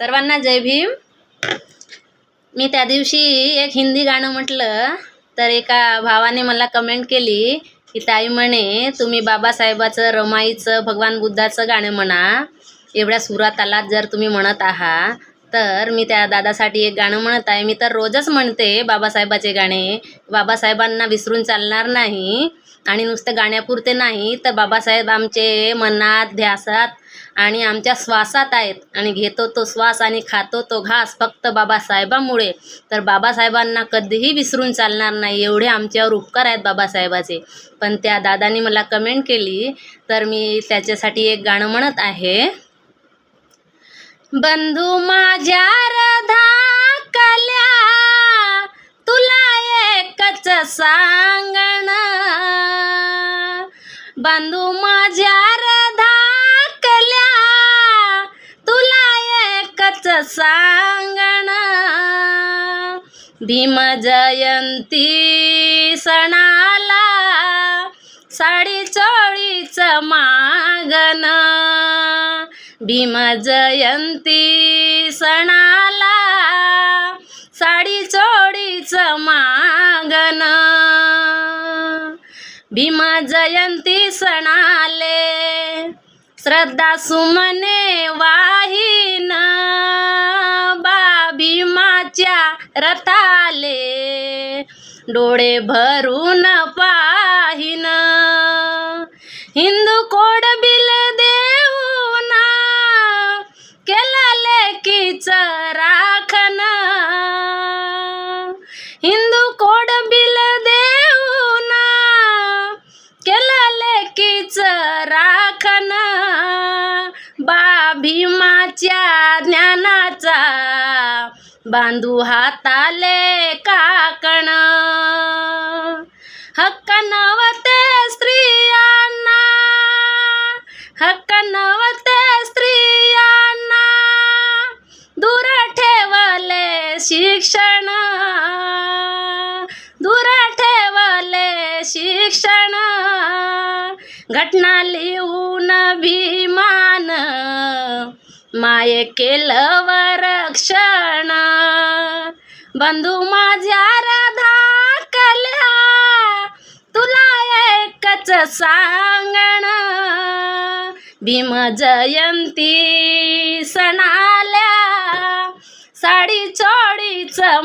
सर्वांना जय भीम। मी त्या दिवशी एक हिंदी गाणं म्हटलं तर एका भावाने मला कमेंट केली की ताई म्हणे तुम्ही बाबासाहेबाचं, रमाईचं, भगवान बुद्धाचं गाणं म्हणा, एवढ्या सुरातालात जर तुम्ही म्हणत आहात तर मी त्या दादासाठी एक गाणं म्हणत आहे। मी तर रोजच म्हणते बाबासाहेबाचे गाणे, बाबासाहेबांना विसरून चालणार नाही आणि नुसतं गाण्यापुरते नाही तर बाबासाहेब आमचे मनात, ध्यासात आणि आमच्या श्वासात आहेत आणि घेतो तो श्वास आणि खातो तो घास फक्त बाबासाहेबांमुळे। तर बाबासाहेबांना कधीही विसरून चालणार नाही, एवढे आमच्यावर उपकार आहेत बाबासाहेबाचे। पण त्या दादानी मला कमेंट केली तर मी त्याच्यासाठी एक गाणं म्हणत आहे। बंधू माझ्या धाकल्या तुला एकच सांगण, बंधू माझ्या धाकल्या तुला एकच सांगण, भीम जयंती सणाला साडी चोळीचं मागन, भीम जयंती सणाला साडी चोळीचं मागन, भीम जयंती सणाले श्रद्धा सुमने वाहीन, बा भीमाच्या रथाले डोळे भरून पाहीन, हिंदू कोड बिल देऊन केला लेकीच राखण, हिंदू कोड बिल देऊन केला लेकीच राखण, बा भीमाच्या ज्ञानाचा बांधू हाताले काकण, हक्क नव्हते स्त्रियांना, हक्क नव्हते स्त्रियांना, दूर ठेवले शिक्षण, दूर ठेवले शिक्षण, घटना लिहून भीमान माये केलं रक्षण, बंधू माझ्या धाकल्या तुला एकच सांगण, भीम जयंती सणाल्या साडी चोळीचं